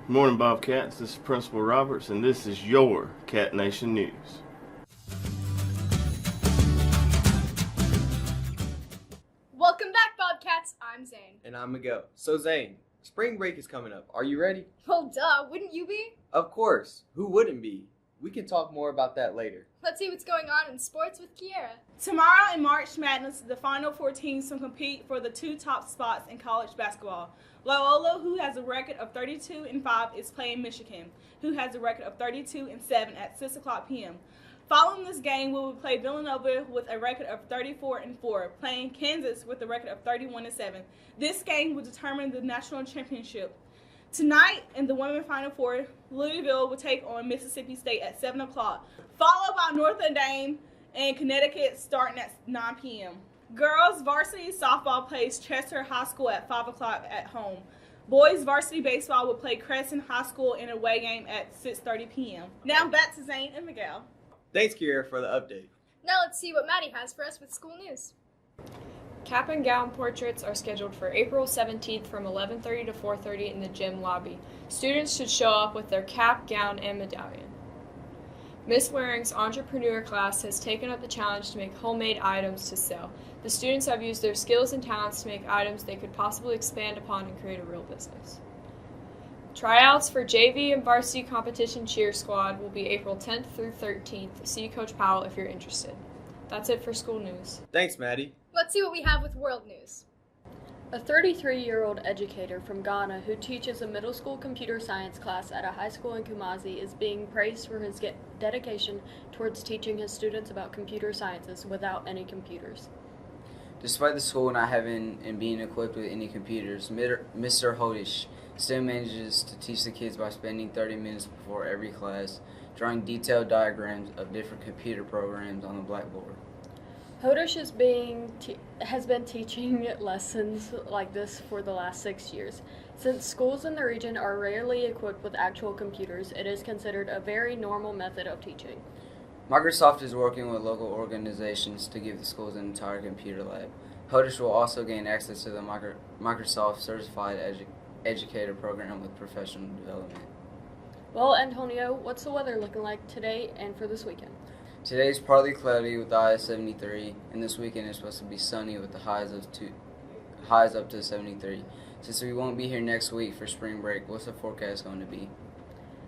Morning, Bobcats. This is Principal Roberts, and this is your Cat Nation News. Welcome back, Bobcats. I'm Zane. And I'm Miguel. So Zane, spring break is coming up. Are you ready? Well, duh, wouldn't you be? Of course. Who wouldn't be? We can talk more about that later. Let's see what's going on in sports with Kiera. Tomorrow in March Madness, the Final Four teams will compete for the two top spots in college basketball. Loyola, who has a record of 32-5, is playing Michigan, who has a record of 32-7 at 6 o'clock p.m. Following this game, we will play Villanova with a record of 34-4, playing Kansas with a record of 31-7. This game will determine the national championship. Tonight, in the Women's Final Four, Louisville will take on Mississippi State at 7 o'clock, followed by Notre Dame and Connecticut starting at 9 p.m. Girls varsity softball plays Chester High School at 5 o'clock at home. Boys varsity baseball will play Crescent High School in a away game at 6:30 p.m. Now back to Zane and Miguel. Thanks, Kiera, for the update. Now let's see what Maddie has for us with school news. Cap and gown portraits are scheduled for April 17th from 11:30 to 4:30 in the gym lobby. Students should show up with their cap, gown, and medallion. Miss Waring's entrepreneur class has taken up the challenge to make homemade items to sell. The students have used their skills and talents to make items they could possibly expand upon and create a real business. Tryouts for JV and varsity competition cheer squad will be April 10th through 13th. See Coach Powell if you're interested. That's it for school news. Thanks, Maddie. Let's see what we have with world news. A 33-year-old educator from Ghana who teaches a middle school computer science class at a high school in Kumasi is being praised for his dedication towards teaching his students about computer sciences without any computers. Despite the school not having and being equipped with any computers, Mr. Hodish still manages to teach the kids by spending 30 minutes before every class, drawing detailed diagrams of different computer programs on the blackboard. Hodish has been teaching lessons like this for the last 6 years. Since schools in the region are rarely equipped with actual computers, it is considered a very normal method of teaching. Microsoft is working with local organizations to give the schools an entire computer lab. Hodish will also gain access to the Microsoft Certified Educator program with professional development. Well, Antonio, what's the weather looking like today and for this weekend? Today is partly cloudy with the high of 73, and this weekend is supposed to be sunny with the highs up to 73. Since we won't be here next week for spring break, what's the forecast going to be?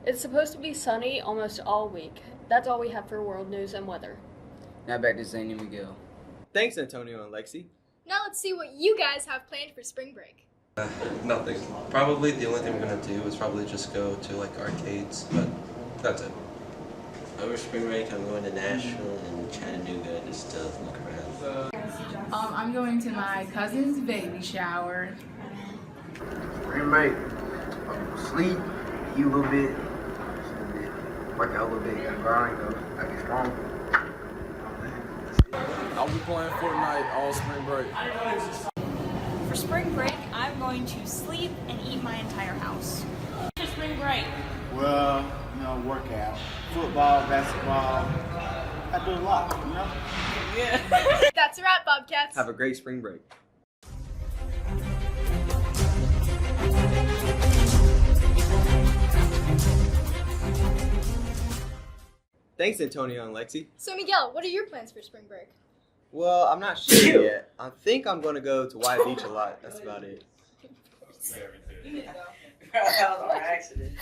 It's supposed to be sunny almost all week. That's all we have for world news and weather. Now back to Zane and Miguel. Thanks, Antonio and Lexi. Now let's see what you guys have planned for spring break. Nothing. Probably the only thing we're gonna do is probably just go to like arcades, but that's it. Over spring break, I'm going to Nashville and Chattanooga just to look around. I'm going to my cousin's baby shower. Spring break, sleep, eat a little bit, work out a little bit, grind, I get strong. I'll be playing Fortnite all spring break. For spring break, I'm going to sleep and eat my entire house. For spring break. Well, work out. Football, basketball. I do a lot, Yeah. That's a wrap, Bobcats. Have a great spring break. Thanks, Antonio and Lexi. So, Miguel, what are your plans for spring break? Well, I'm not sure yet. I think I'm going to go to White Beach a lot. That's about it. That was on accident.